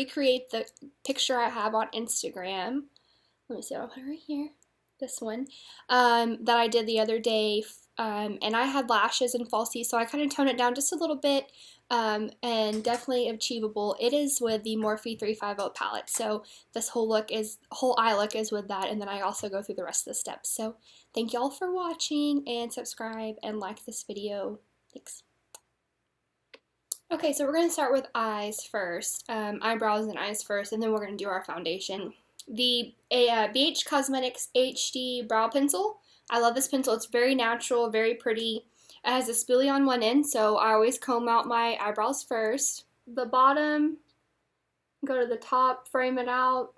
recreate the picture I have on Instagram. Let me see, I'll put it right here. This one that I did the other day, and I had lashes and falsies, so I kind of toned it down just a little bit, and definitely achievable. It is with the Morphe 350 palette, so this whole eye look is with that, and then I also go through the rest of the steps. So thank y'all for watching, and subscribe and like this video. Thanks. Okay, so we're going to start with eyes first, eyebrows and eyes first, and then we're going to do our foundation. The BH Cosmetics HD Brow Pencil. I love this pencil. It's very natural, very pretty. It has a spoolie on one end, so I always comb out my eyebrows first. The bottom, go to the top, frame it out,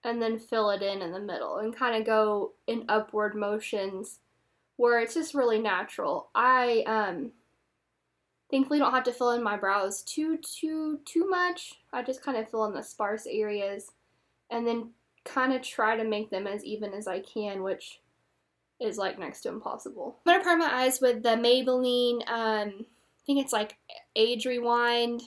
and then fill it in the middle, and kind of go in upward motions where it's just really natural. I thankfully don't have to fill in my brows too much. I just kind of fill in the sparse areas and then kind of try to make them as even as I can, which is like next to impossible. I'm gonna prime my eyes with the Maybelline, I think it's like Age Rewind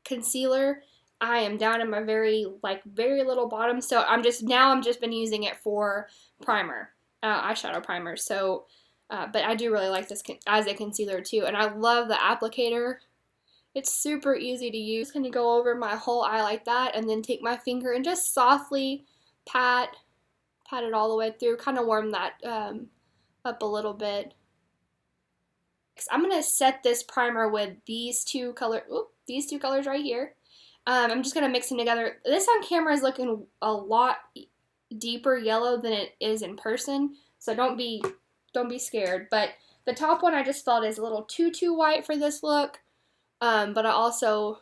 concealer. I am down in my very little bottom, so I'm just been using it for primer, eyeshadow primer. So, but I do really like this as a concealer too, and I love the applicator. It's super easy to use. I'm gonna go over my whole eye like that, and then take my finger and just softly pat it all the way through, kind of warm that up a little bit. I'm gonna set this primer with these two colors right here. I'm just gonna mix them together. This on camera is looking a lot deeper yellow than it is in person, so don't be scared. But the top one I just felt is a little too white for this look. But I also,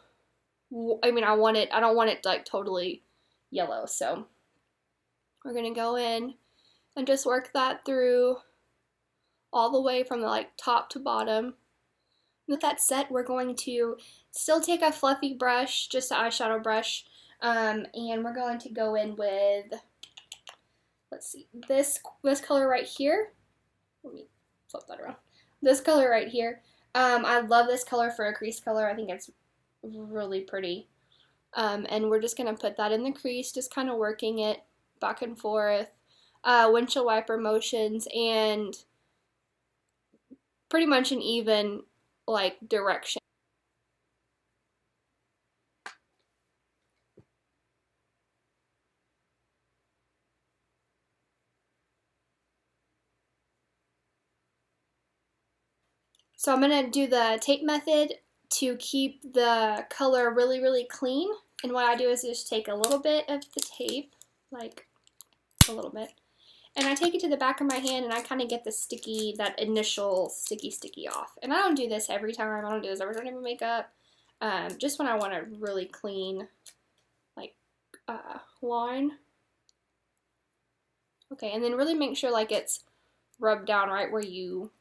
I don't want it like totally yellow, so we're gonna go in and just work that through all the way from the top to bottom. With that set, we're going to still take a fluffy brush, just an eyeshadow brush, and we're going to go in with, let's see, this color right here. Let me flip that around. This color right here. I love this color for a crease color. I think it's really pretty. And we're just going to put that in the crease, just kind of working it back and forth. Windshield wiper motions, and pretty much an even direction. So I'm going to do the tape method to keep the color really clean. And what I do is just take a little bit of the tape, like a little bit, and I take it to the back of my hand, and I kind of get the that initial sticky off. And I don't do this every time. I don't do this every time I makeup. Just when I want a really clean line. Okay, and then really make sure it's rubbed down right where you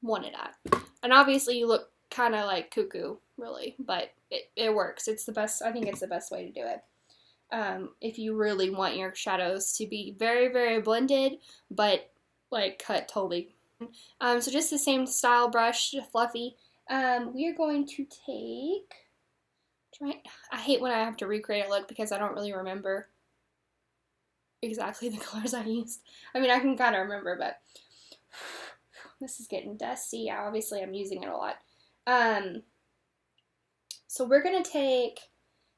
want it at. And obviously you look kind of cuckoo, really, but it works. It's the best. I think it's the best way to do it. If you really want your shadows to be very blended, but cut totally. So just the same style brush, fluffy. We are going to take. I hate when I have to recreate a look because I don't really remember exactly the colors I used. I mean, I can kind of remember, but this is getting dusty. Obviously, I'm using it a lot. So we're going to take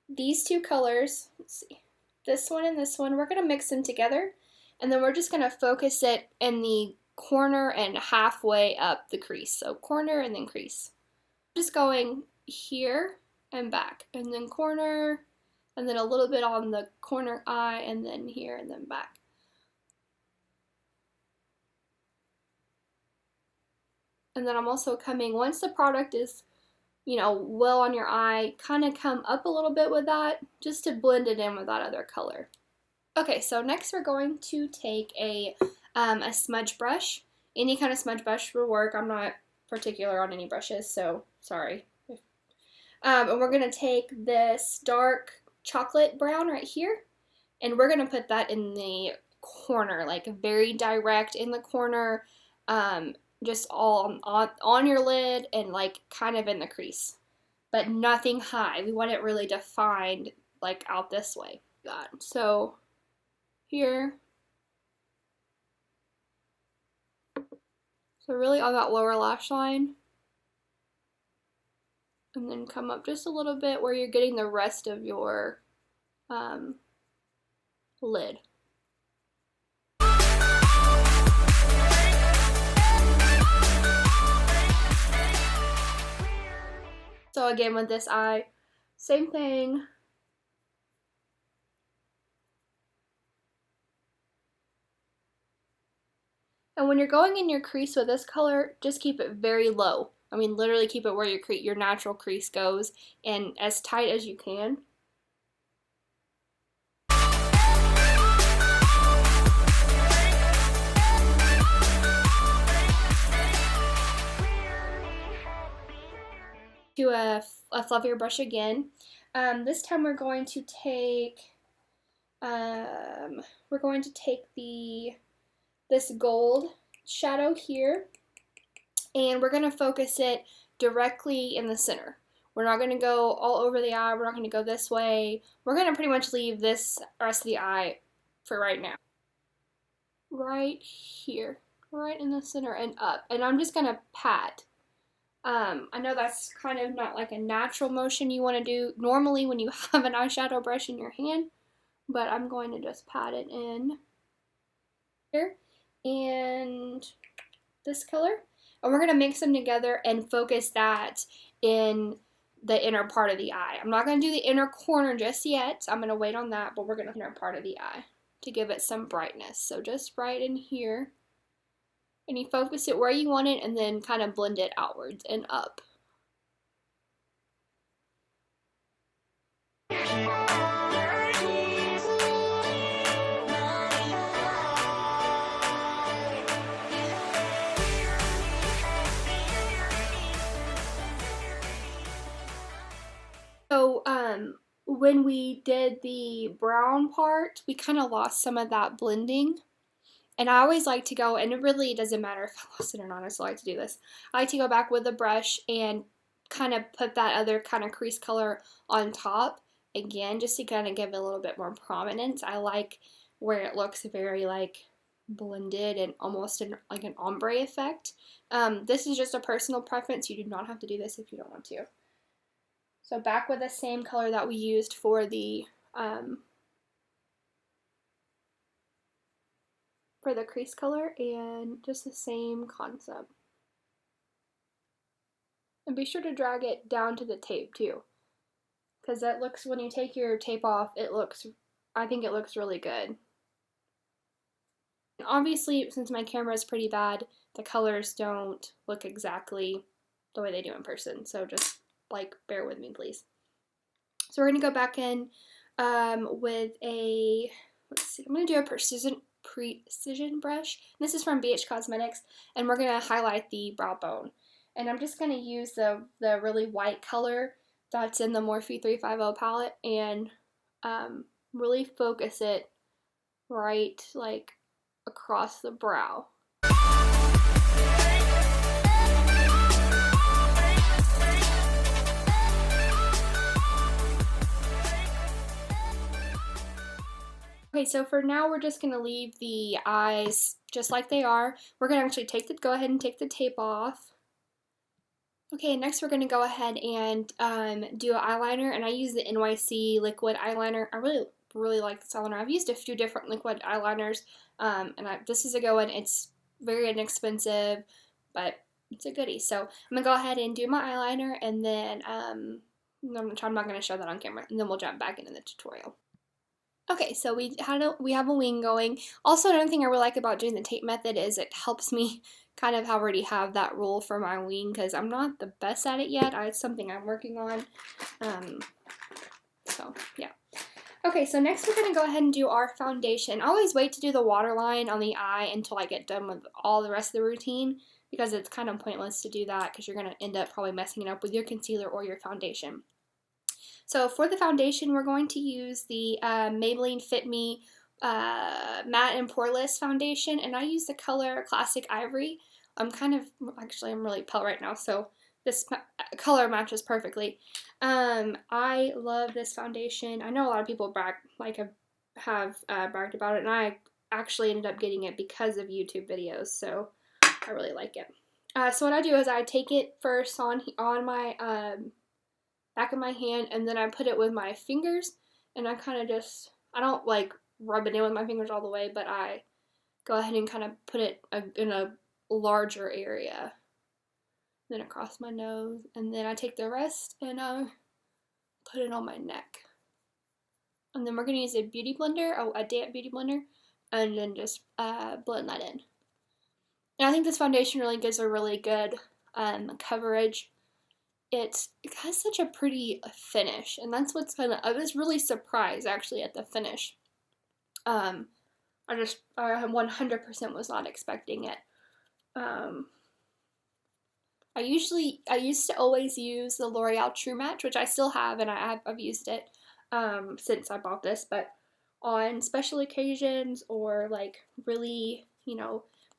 these two colors, let's see, this one and this one, we're going to mix them together, and then we're just going to focus it in the corner and halfway up the crease. So corner and then crease. Just going here and back, and then corner, and then a little bit on the corner eye, and then here, and then back. And then I'm also coming, once the product is, well on your eye, kind of come up a little bit with that, just to blend it in with that other color. Okay, so next we're going to take a smudge brush. Any kind of smudge brush will work. I'm not particular on any brushes, so sorry. And we're going to take this dark chocolate brown right here, and we're going to put that in the corner, very direct in the corner, just all on your lid and kind of in the crease. but nothing high. We want it really defined, like out this way. So here, so really on that lower lash line, and then come up just a little bit where you're getting the rest of your lid. So again, with this eye, same thing. And when you're going in your crease with this color, just keep it very low. I mean, literally keep it where your natural crease goes, and as tight as you can. To a fluffier brush again. This time we're going to take this gold shadow here, and we're going to focus it directly in the center. We're not going to go all over the eye. We're not going to go this way. We're going to pretty much leave this rest of the eye for right now. Right here, right in the center and up. And I'm just going to pat. I know that's kind of not like a natural motion you want to do normally when you have an eyeshadow brush in your hand, but I'm going to just pat it in here and this color, and we're going to mix them together and focus that in the inner part of the eye. I'm not going to do the inner corner just yet. I'm going to wait on that, but we're going to inner part of the eye to give it some brightness. So just right in here. And you focus it where you want it and then kind of blend it outwards and up. So when we did the brown part, we kind of lost some of that blending. And I always like to go, and it really doesn't matter if I lost it or not, I still like to do this. I like to go back with a brush and kind of put that other kind of crease color on top again, just to kind of give it a little bit more prominence. I like where it looks very like blended and almost like an ombre effect. This is just a personal preference. You do not have to do this if you don't want to. So back with the same color that we used for the crease color, and just the same concept. And be sure to drag it down to the tape too, because that looks, when you take your tape off, I think it looks really good. And obviously, since my camera is pretty bad, the colors don't look exactly the way they do in person, so just like bear with me, please. So we're gonna go back in with a, let's see, I'm gonna do a precision brush. This is from BH Cosmetics, and we're going to highlight the brow bone. And I'm just going to use the really white color that's in the Morphe 350 palette and really focus it right like across the brow. Okay, so for now we're just going to leave the eyes just like they are. We're going to actually go ahead and take the tape off. Okay, next we're going to go ahead and do an eyeliner, and I use the NYC Liquid Eyeliner. I really like this eyeliner. I've used a few different liquid eyeliners, and this is a good one. It's very inexpensive, but it's a goodie. So I'm going to go ahead and do my eyeliner, and then I'm not going to show that on camera, and then we'll jump back into the tutorial. Okay, so we have a wing going. Also, another thing I really like about doing the tape method is it helps me kind of already have that rule for my wing, because I'm not the best at it yet. It's something I'm working on. So, yeah. Okay, so next we're going to go ahead and do our foundation. I always wait to do the waterline on the eye until I get done with all the rest of the routine, because it's kind of pointless to do that because you're going to end up probably messing it up with your concealer or your foundation. So for the foundation, we're going to use the Maybelline FitMe Matte+Poreless foundation, and I use the color Classic Ivory. I'm really pale right now, so this color matches perfectly. I love this foundation. I know a lot of people have bragged about it, and I actually ended up getting it because of YouTube videos, so I really like it. So what I do is I take it first on my back of my hand, and then I put it with my fingers, and I kind of just, I don't like rub it in with my fingers all the way, but I go ahead and kind of put it in a larger area, then across my nose, and then I take the rest and put it on my neck. And then we're going to use a beauty blender, a damp beauty blender, and then just blend that in. And I think this foundation really gives a really good coverage. It has such a pretty finish, and that's what's I was really surprised actually at the finish. I 100% was not expecting it. I used to always use the L'Oreal True Match, which I still have, and I've used it since I bought this, but on special occasions or like really,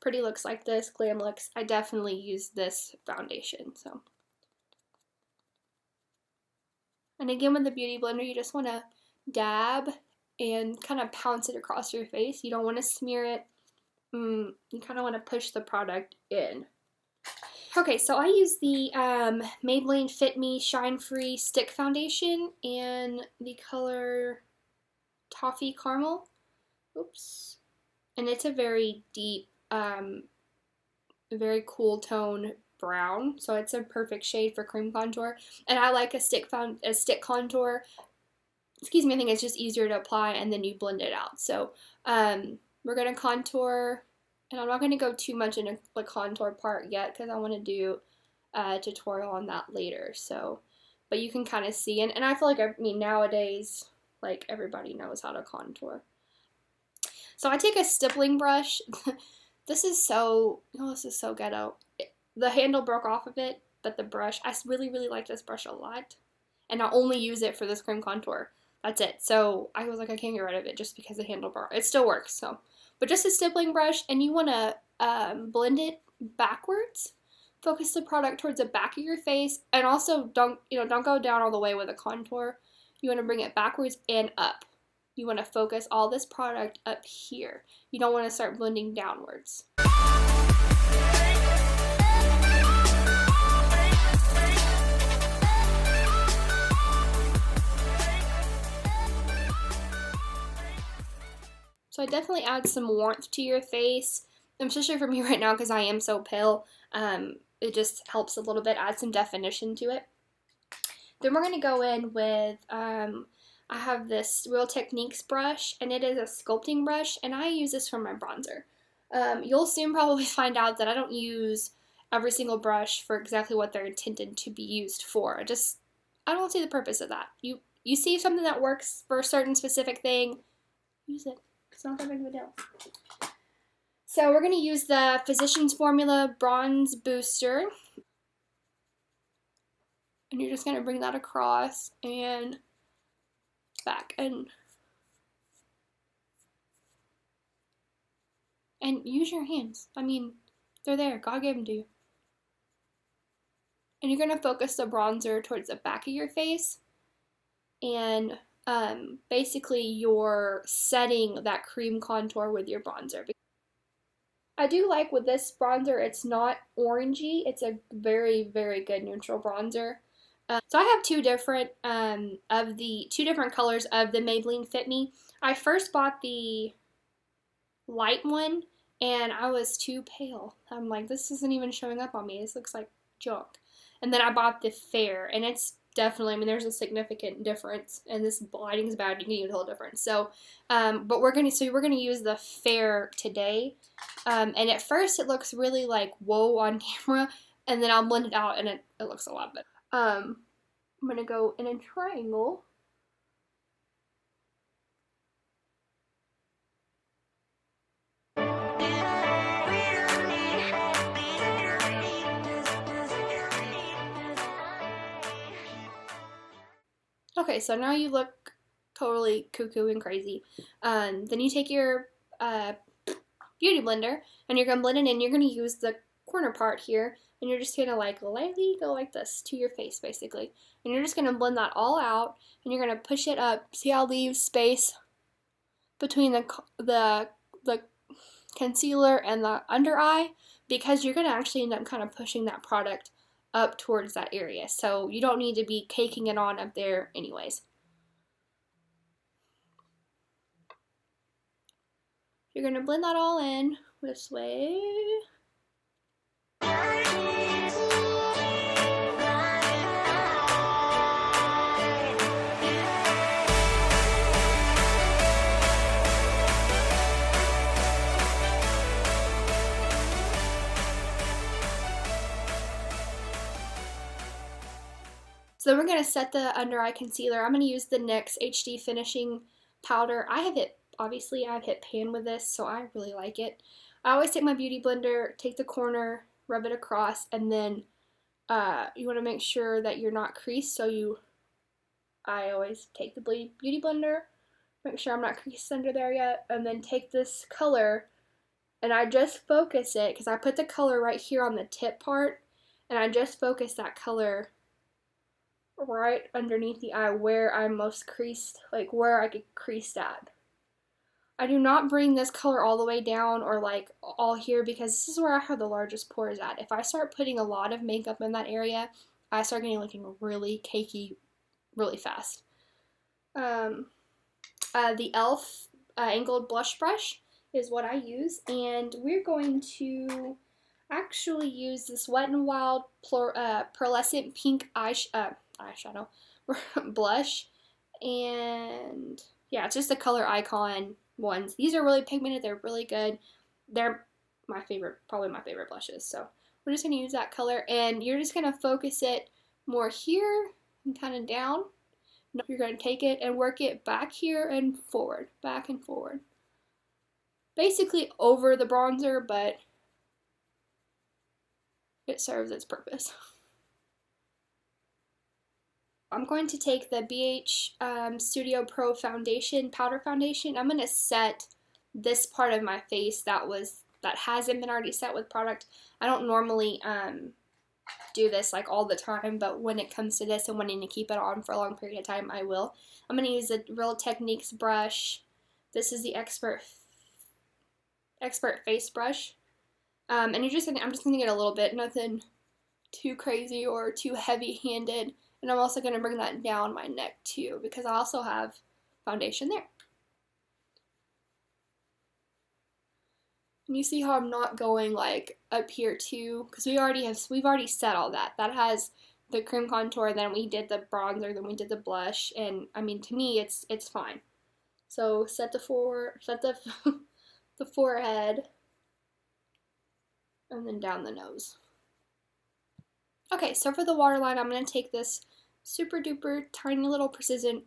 pretty looks like this, glam looks, I definitely use this foundation. So, and again, with the beauty blender, you just want to dab and kind of pounce it across your face. You don't want to smear it. You kind of want to push the product in. Okay, so I use the Maybelline FitMe Shine Free Stick Foundation in the color Toffee Caramel. Oops. And it's a very deep, very cool tone brown, so it's a perfect shade for cream contour. And I like a stick contour. Excuse me, I think it's just easier to apply, and then you blend it out. So we're going to contour, and I'm not going to go too much into the contour part yet because I want to do a tutorial on that later. So, but you can kind of see, and I feel like, nowadays, like, everybody knows how to contour. So I take a stippling brush. This is so ghetto. The handle broke off of it, but the brush, I really, really like this brush a lot. And I only use it for this cream contour. That's it. So I was like, I can't get rid of it just because the handle broke. It still works, so. But just a stippling brush, and you want to blend it backwards. Focus the product towards the back of your face, and also don't go down all the way with a contour. You want to bring it backwards and up. You want to focus all this product up here. You don't want to start blending downwards. So I definitely add some warmth to your face, especially for me right now because I am so pale. It just helps a little bit, add some definition to it. Then we're going to go in with, I have this Real Techniques brush, and it is a sculpting brush, and I use this for my bronzer. You'll soon probably find out that I don't use every single brush for exactly what they're intended to be used for. I don't see the purpose of that. You see something that works for a certain specific thing, use it. It's not that big of a deal. So we're going to use the Physicians Formula Bronze Booster. And you're just going to bring that across and back. And use your hands. They're there. God gave them to you. And you're going to focus the bronzer towards the back of your face. And basically you're setting that cream contour with your bronzer. I do like with this bronzer, it's not orangey. It's a very, very good neutral bronzer. So I have two different colors of the Maybelline Fit Me. I first bought the light one, and I was too pale. I'm like, this isn't even showing up on me. This looks like junk. And then I bought the fair, and it's definitely, there's a significant difference, and this lighting's bad, you can use a whole difference. So, but we're gonna use the fair today, and at first it looks really like whoa on camera, and then I'll blend it out, and it looks a lot better. I'm gonna go in a triangle. Okay, so now you look totally cuckoo and crazy. Then you take your beauty blender, and you're going to blend it in. You're going to use the corner part here, and you're just gonna like lightly go like this to your face basically. And you're just gonna blend that all out, and you're gonna push it up. See how it leaves space between the concealer and the under eye? Because you're gonna actually end up kind of pushing that product up towards that area. So you don't need to be caking it on up there anyways. You're gonna blend that all in this way. So then we're going to set the under eye concealer. I'm going to use the NYX HD Finishing Powder. Obviously I've hit pan with this, so I really like it. I always take my beauty blender, take the corner, rub it across, and then you want to make sure that you're not creased, so I always take the beauty blender, make sure I'm not creased under there yet, and then take this color, and I just focus it, because I put the color right here on the tip part, and I just focus that color right underneath the eye where I'm most creased, like where I get creased at. I do not bring this color all the way down or like all here, because this is where I have the largest pores at. If I start putting a lot of makeup in that area, I start looking really cakey really fast. The e.l.f. Angled Blush Brush is what I use, and we're going to actually use this Wet n Wild Pearlescent Pink eyeshadow blush, and yeah, it's just the Color Icon ones. These are really pigmented, they're really good. They're my favorite, probably my favorite blushes. So we're just going to use that color, and you're just going to focus it more here and kind of down. You're going to take it and work it back here and forward, back and forward. Basically over the bronzer, but it serves its purpose. I'm going to take the BH Studio Pro Foundation, powder foundation. I'm going to set this part of my face that hasn't been already set with product. I don't normally do this like all the time, but when it comes to this and wanting to keep it on for a long period of time, I will. I'm going to use the Real Techniques brush. This is the Expert Face brush. And I'm just going to get a little bit, nothing too crazy or too heavy-handed. And I'm also going to bring that down my neck too, because I also have foundation there. And you see how I'm not going like up here too, because we've already set all that. That has the cream contour, then we did the bronzer, then we did the blush, and I mean, to me it's fine. So set the the forehead, and then down the nose. Okay, so for the waterline, I'm going to take this super duper tiny little precision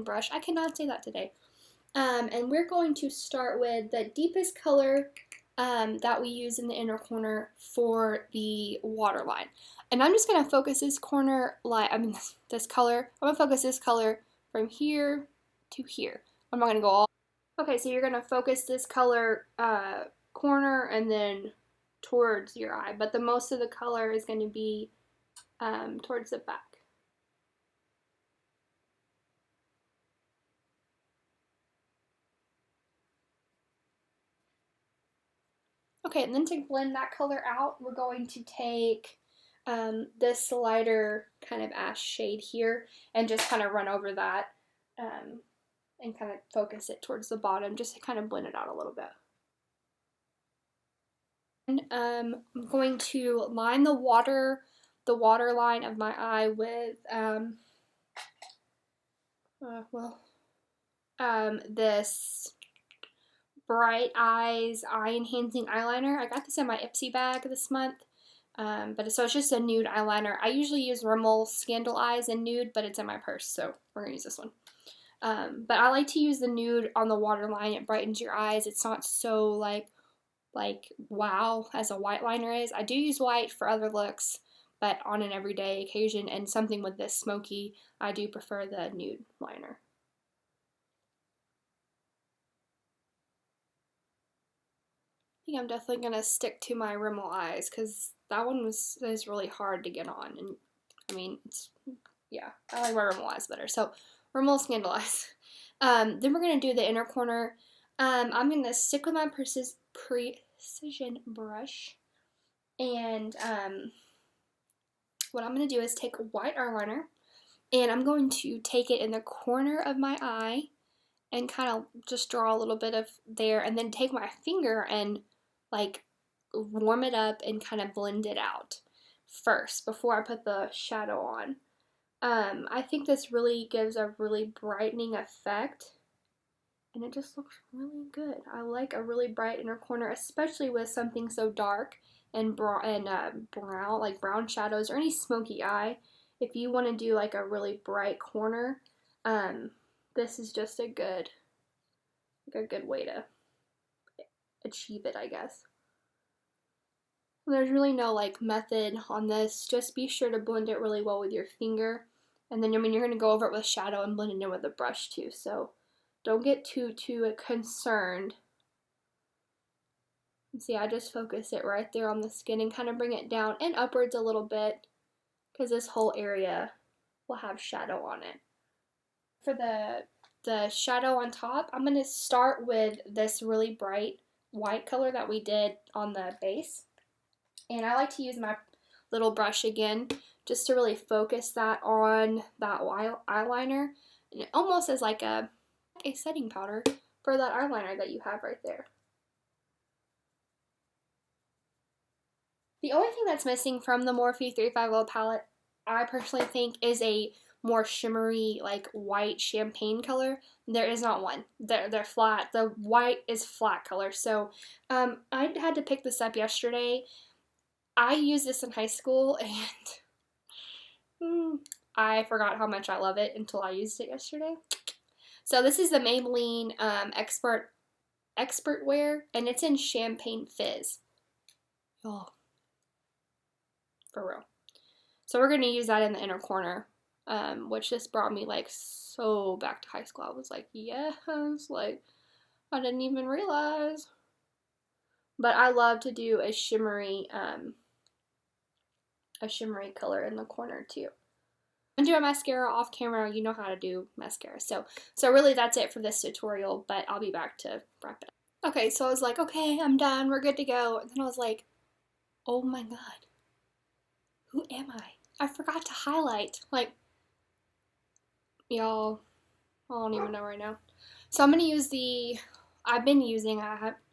brush. I cannot say that today. And we're going to start with the deepest color that we use in the inner corner for the waterline. And I'm just going to focus this this color. I'm going to focus this color from here to here. I'm not going to go all. Okay, so you're going to focus this color corner and then towards your eye, but the most of the color is going to be towards the back. Okay, and then to blend that color out, we're going to take this lighter kind of ash shade here and just kind of run over that and kind of focus it towards the bottom, just to kind of blend it out a little bit. And I'm going to line the waterline of my eye with this Bright Eyes Eye Enhancing Eyeliner. I got this in my Ipsy bag this month, so it's just a nude eyeliner. I usually use Rimmel Scandal Eyes in nude, but it's in my purse, so we're going to use this one. But I like to use the nude on the waterline. It brightens your eyes. It's not so like wow as a white liner is. I do use white for other looks, but on an everyday occasion and something with this smoky, I do prefer the nude liner. think I'm definitely going to stick to my Rimmel eyes because that one is really hard to get on. And I mean, yeah, I like my Rimmel eyes better. So Rimmel Scandal Eyes. Then we're going to do the inner corner. I'm going to stick with my precision brush. And what I'm going to do is take a white eyeliner. And I'm going to take it in the corner of my eye and kind of just draw a little bit of there. And then take my finger and like warm it up and kind of blend it out first before I put the shadow on. I think this really gives a really brightening effect, and it just looks really good. I like a really bright inner corner, especially with something so dark and brown, like brown shadows or any smoky eye. If you want to do like a really bright corner, this is just a good way to achieve it, I guess. There's really no like method on this. Just be sure to blend it really well with your finger. And then, I mean, you're going to go over it with shadow and blend it in with a brush too. So don't get too concerned. See, I just focus it right there on the skin and kind of bring it down and upwards a little bit because this whole area will have shadow on it. For the shadow on top, I'm going to start with this really bright white color that we did on the base. And I like to use my little brush again just to really focus that on that eyeliner. And it almost as like a setting powder for that eyeliner that you have right there. The only thing that's missing from the Morphe 350 palette, I personally think, is a more shimmery, like white champagne color. There is not one. They're flat. The white is flat color. So I had to pick this up yesterday. I used this in high school, and I forgot how much I love it until I used it yesterday. So this is the Maybelline Expertwear, and it's in Champagne Fizz. Oh, for real. So we're going to use that in the inner corner, which just brought me like so back to high school. I was like, yes, like I didn't even realize. But I love to do a shimmery color in the corner too. I'm doing mascara off camera. You know how to do mascara. So really that's it for this tutorial, but I'll be back to wrap it up. Okay, so I was like, okay, I'm done. We're good to go. And then I was like, oh my God, who am I? I forgot to highlight. Like, y'all, I don't even know right now. So I'm going to use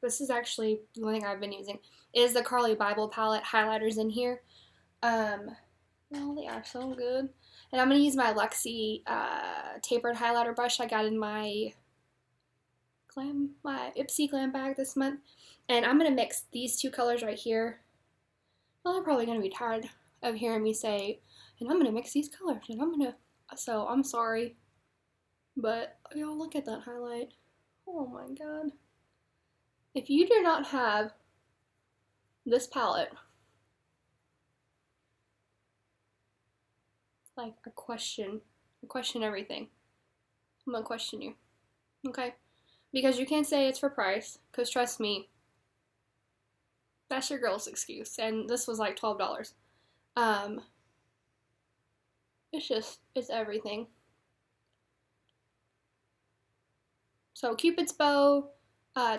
this is actually the only thing I've been using, is the Carli Bybel palette highlighters in here. Oh, they are so good. And I'm going to use my Luxie tapered highlighter brush I got in my Ipsy Glam Bag this month. And I'm going to mix these two colors right here. Well, they're probably going to be tired of hearing me say, and I'm going to mix these colors, and so I'm sorry. But, y'all, look at that highlight. Oh my God. If you do not have this palette, like, I question everything. I'm gonna question you, okay? Because you can't say it's for price, because trust me, that's your girl's excuse, and this was like $12. It's everything. So Cupid's bow,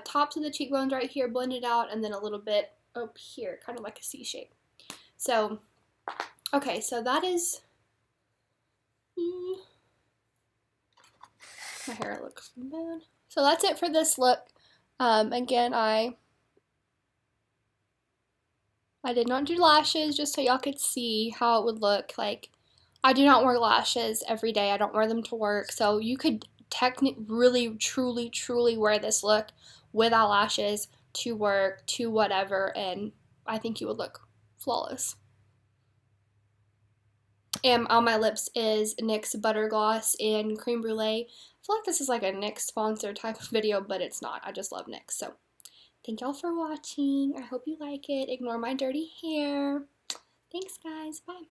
top to the cheekbones right here, blend it out, and then a little bit up here, kind of like a C shape. So, okay, so that is, my hair looks bad. So that's it for this look. Again, I did not do lashes just so y'all could see how it would look. Like, I do not wear lashes every day. I don't wear them to work. So you could really, truly wear this look without lashes to work, to whatever, and I think you would look flawless. And on my lips is NYX Butter Gloss and Creme Brulee. I feel like this is like a NYX sponsored type of video, but it's not. I just love NYX. So thank y'all for watching. I hope you like it. Ignore my dirty hair. Thanks, guys. Bye.